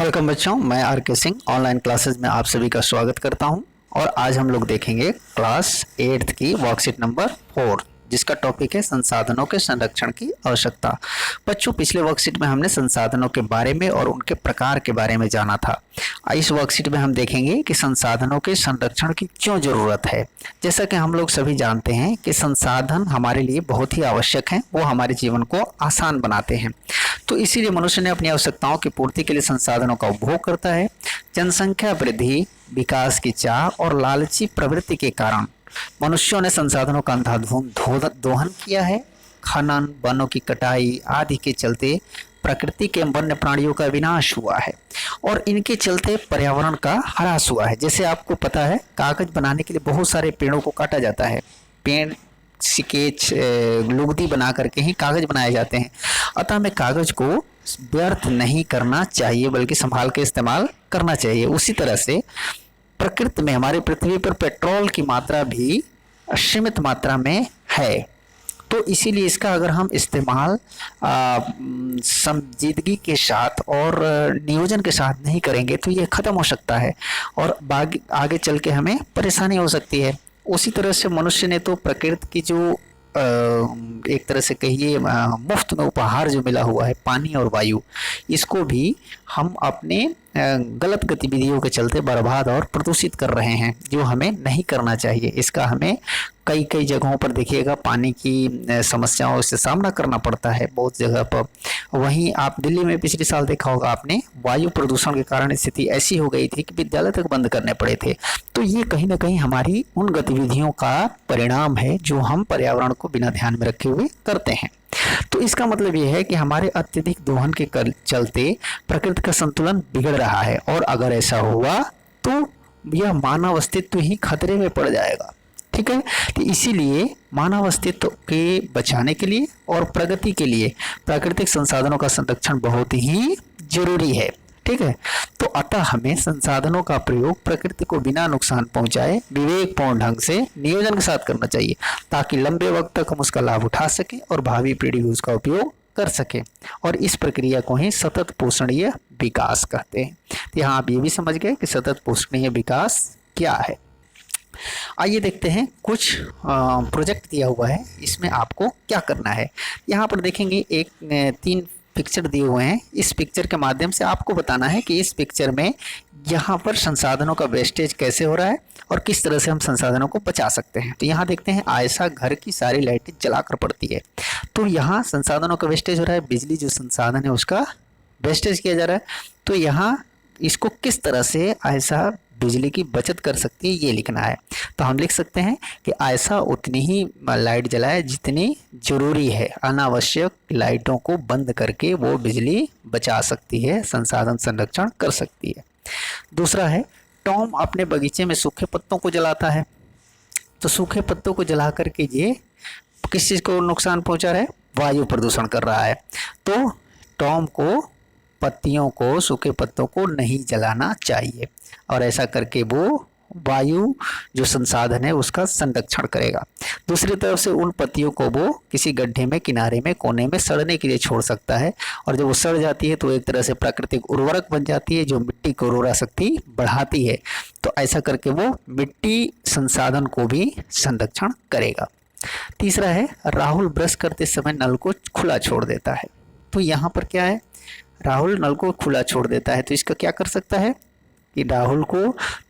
Welcome बच्चों, मैं are के सिंह ऑनलाइन क्लासेस में आप सभी का स्वागत करता हूं। और आज हम लोग देखेंगे क्लास 8th की वर्कशीट नंबर 4, जिसका टॉपिक है संसाधनों के संरक्षण की आवश्यकता। बच्चों, पिछले वर्कशीट में हमने संसाधनों के बारे में और उनके प्रकार के बारे में जाना था। इस वर्कशीट में हम देखेंगे कि संसाधनों के संरक्षण की क्यों जरूरत है। जैसा कि हम लोग सभी जानते हैं कि संसाधन हमारे लिए बहुत ही आवश्यक हैं, वो हमारे जीवन को आसान बनाते हैं। तो इसीलिए मनुष्य ने अपनी आवश्यकताओं की पूर्ति के लिए संसाधनों का उपभोग करता है। जनसंख्या वृद्धि, विकास की चाह और लालची प्रवृत्ति के कारण मनुष्यों ने संसाधनों का अंधाधुंध दोहन किया है। खनन, वनों की कटाई आदि के चलते प्रकृति के वन्य प्राणियों का विनाश हुआ है और इनके चलते पर्यावरण का ह्रास हुआ है। जैसे आपको पता है, कागज बनाने के लिए बहुत सारे पेड़ों को काटा जाता है। पेड़ स्केच, लुगदी बना करके ही कागज बनाए जाते हैं। अतः हमें कागज को व्यर्थ नहीं करना चाहिए, बल्कि संभाल के इस्तेमाल करना चाहिए। उसी तरह से प्रकृति में, हमारी पृथ्वी पर पेट्रोल की मात्रा भी असीमित मात्रा में है। तो इसीलिए इसका अगर हम इस्तेमाल संजीदगी के साथ और नियोजन के साथ नहीं करेंगे तो ये खत्म हो सकता है और आगे चल के हमें परेशानी हो सकती है। उसी तरह से मनुष्य ने तो प्रकृति की जो एक तरह से कहिए मुफ्त में उपहार जो मिला हुआ है, पानी और वायु, इसको भी हम अपने गलत गतिविधियों के चलते बर्बाद और प्रदूषित कर रहे हैं, जो हमें नहीं करना चाहिए। इसका हमें कई कई जगहों पर देखिएगा पानी की समस्याओं से सामना करना पड़ता है बहुत जगह पर। वहीं आप दिल्ली में पिछले साल देखा होगा आपने, वायु प्रदूषण के कारण स्थिति ऐसी हो गई थी कि विद्यालय तक बंद करने पड़े थे। तो ये कहीं ना कहीं हमारी उन गतिविधियों का परिणाम है जो हम पर्यावरण को बिना ध्यान में रखे हुए करते हैं। तो इसका मतलब यह है कि हमारे अत्यधिक दोहन के चलते प्रकृति का संतुलन बिगड़ रहा है और अगर ऐसा हुआ तो यह मानव अस्तित्व ही खतरे में पड़ जाएगा। ठीक है, तो इसीलिए मानव अस्तित्व के बचाने के लिए और प्रगति के लिए प्राकृतिक संसाधनों का संरक्षण बहुत ही जरूरी है। ठीक है, तो अतः हमें संसाधनों का प्रयोग प्रकृति को बिना नुकसान पहुंचाए विवेकपूर्ण ढंग से नियोजन के साथ करना चाहिए, ताकि लंबे वक्त तक हम उसका लाभ उठा सकें और भावी पीढ़ी भी उसका उपयोग कर सके। और इस प्रक्रिया को ही सतत पोषणीय विकास कहते हैं। तो यहाँ आप ये भी समझ गए कि सतत पोषणीय विकास क्या है। आइए देखते हैं, कुछ प्रोजेक्ट दिया हुआ है, इसमें आपको क्या करना है। यहाँ पर देखेंगे 3 पिक्चर दिए हुए हैं। इस पिक्चर के माध्यम से आपको बताना है कि इस पिक्चर में यहाँ पर संसाधनों का वेस्टेज कैसे हो रहा है और किस तरह से हम संसाधनों को बचा सकते हैं। तो यहाँ देखते हैं, आयशा घर की सारी लाइटें जलाकर पड़ती है। तो यहाँ संसाधनों का वेस्टेज हो रहा है, बिजली जो संसाधन है उसका वेस्टेज किया जा रहा है। तो यहाँ इसको किस तरह से आयशा बिजली की बचत कर सकती है, ये लिखना है। तो हम लिख सकते हैं कि ऐसा उतनी ही लाइट जलाए जितनी जरूरी है। अनावश्यक लाइटों को बंद करके वो बिजली बचा सकती है, संसाधन संरक्षण कर सकती है। दूसरा है, टॉम अपने बगीचे में सूखे पत्तों को जलाता है। तो सूखे पत्तों को जला करके ये किस चीज़ को नुकसान पहुंचा रहा है? वायु प्रदूषण कर रहा है। तो टॉम को पत्तियों को, सूखे पत्तों को नहीं जलाना चाहिए और ऐसा करके वो वायु जो संसाधन है उसका संरक्षण करेगा। दूसरी तरफ से उन पत्तियों को वो किसी गड्ढे में, किनारे में, कोने में सड़ने के लिए छोड़ सकता है और जब वो सड़ जाती है तो एक तरह से प्राकृतिक उर्वरक बन जाती है, जो मिट्टी की उर्वरा शक्ति बढ़ाती है। तो ऐसा करके वो मिट्टी संसाधन को भी संरक्षण करेगा। तीसरा है, राहुल ब्रश करते समय नल को खुला छोड़ देता है। तो यहाँ पर क्या है, राहुल नल को खुला छोड़ देता है। तो इसका क्या कर सकता है कि राहुल को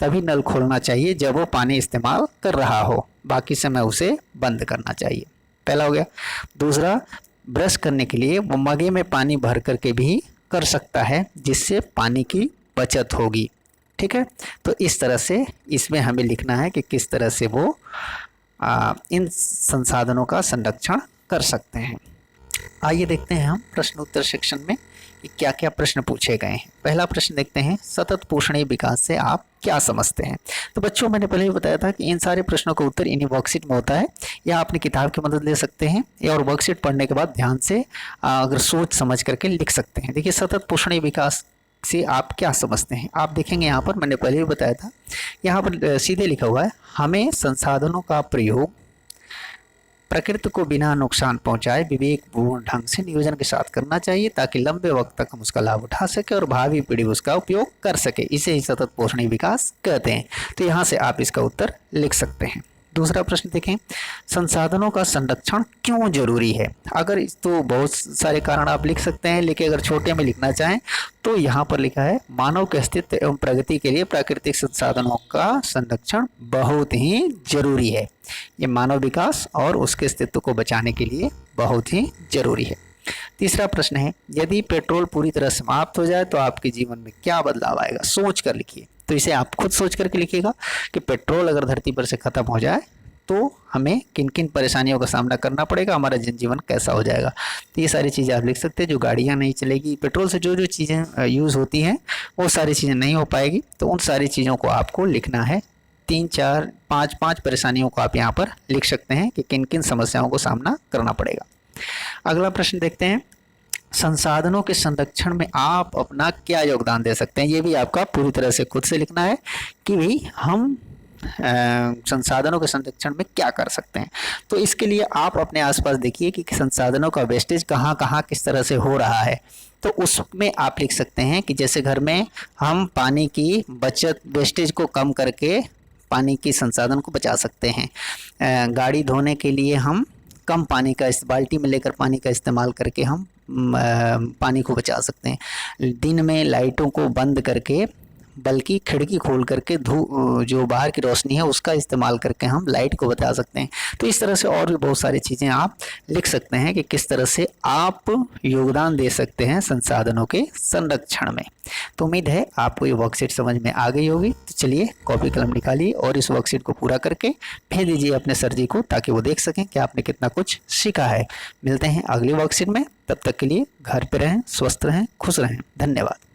तभी नल खोलना चाहिए जब वो पानी इस्तेमाल कर रहा हो, बाकी समय उसे बंद करना चाहिए। पहला हो गया। दूसरा, ब्रश करने के लिए वो मगे में पानी भर करके भी कर सकता है, जिससे पानी की बचत होगी। ठीक है, तो इस तरह से इसमें हमें लिखना है कि किस तरह से वो इन संसाधनों का संरक्षण कर सकते हैं। आइए देखते हैं हम प्रश्न उत्तर सेक्शन में कि क्या क्या प्रश्न पूछे गए हैं। पहला प्रश्न देखते हैं, सतत पोषणीय विकास से आप क्या समझते हैं। तो बच्चों, मैंने पहले ही बताया था कि इन सारे प्रश्नों का उत्तर इन्हीं वर्कशीट में होता है, या अपनी किताब की मदद ले सकते हैं, या और वर्कशीट पढ़ने के बाद ध्यान से अगर सोच समझ करके लिख सकते हैं। देखिए, सतत पोषणीय विकास से आप क्या समझते हैं। आप देखेंगे यहाँ पर मैंने पहले भी बताया था, यहाँ पर सीधे लिखा हुआ है, हमें संसाधनों का प्रयोग प्रकृति को बिना नुकसान पहुंचाए विवेकपूर्ण ढंग से नियोजन के साथ करना चाहिए ताकि लंबे वक्त तक हम उसका लाभ उठा सके और भावी पीढ़ी उसका उपयोग कर सके। इसे ही सतत पोषणीय विकास कहते हैं। तो यहाँ से आप इसका उत्तर लिख सकते हैं। दूसरा प्रश्न देखें, संसाधनों का संरक्षण क्यों जरूरी है? अगर इस तो बहुत सारे कारण आप लिख सकते हैं, लेकिन अगर छोटे में लिखना चाहें तो यहाँ पर लिखा है मानव के अस्तित्व एवं प्रगति के लिए प्राकृतिक संसाधनों का संरक्षण बहुत ही जरूरी है। ये मानव विकास और उसके अस्तित्व को बचाने के लिए बहुत ही जरूरी है। तीसरा प्रश्न है, यदि पेट्रोल पूरी तरह समाप्त हो जाए तो आपके जीवन में क्या बदलाव आएगा? सोच कर लिखिए। तो इसे आप खुद सोच करके लिखिएगा कि पेट्रोल अगर धरती पर से खत्म हो जाए तो हमें किन किन परेशानियों का सामना करना पड़ेगा, हमारा जनजीवन कैसा हो जाएगा। तो ये सारी चीज़ें आप लिख सकते हैं। जो गाड़ियाँ नहीं चलेगी, पेट्रोल से जो जो चीज़ें यूज़ होती हैं वो सारी चीज़ें नहीं हो पाएगी। तो उन सारी चीज़ों को आपको लिखना है। 3, 4, 5 परेशानियों को आप यहाँ पर लिख सकते हैं कि किन किन समस्याओं को सामना करना पड़ेगा। अगला प्रश्न देखते हैं, संसाधनों के संरक्षण में आप अपना क्या योगदान दे सकते हैं? ये भी आपका पूरी तरह से खुद से लिखना है कि भाई हम संसाधनों के संरक्षण में क्या कर सकते हैं। तो इसके लिए आप अपने आसपास देखिए कि संसाधनों का वेस्टेज कहाँ कहाँ किस तरह से हो रहा है। तो उसमें आप लिख सकते हैं कि जैसे घर में हम पानी की बचत, वेस्टेज को कम करके पानी की संसाधन को बचा सकते हैं। गाड़ी धोने के लिए हम कम पानी का, इस बाल्टी में लेकर पानी का इस्तेमाल करके हम पानी को बचा सकते हैं। दिन में लाइटों को बंद करके, बल्कि खिड़की खोल करके जो बाहर की रोशनी है उसका इस्तेमाल करके हम लाइट को बचा सकते हैं। तो इस तरह से और भी बहुत सारी चीज़ें आप लिख सकते हैं कि किस तरह से आप योगदान दे सकते हैं संसाधनों के संरक्षण में। तो उम्मीद है आपको ये वर्कशीट समझ में आ गई होगी। तो चलिए कॉपी कलम निकालिए और इस वर्कशीट को पूरा करके भेज दीजिए अपने सर जी को, ताकि वो देख सकें कि आपने कितना कुछ सीखा है। मिलते हैं अगली वर्कशीट में, तब तक के लिए घर पे रहें, स्वस्थ रहें, खुश रहें। धन्यवाद।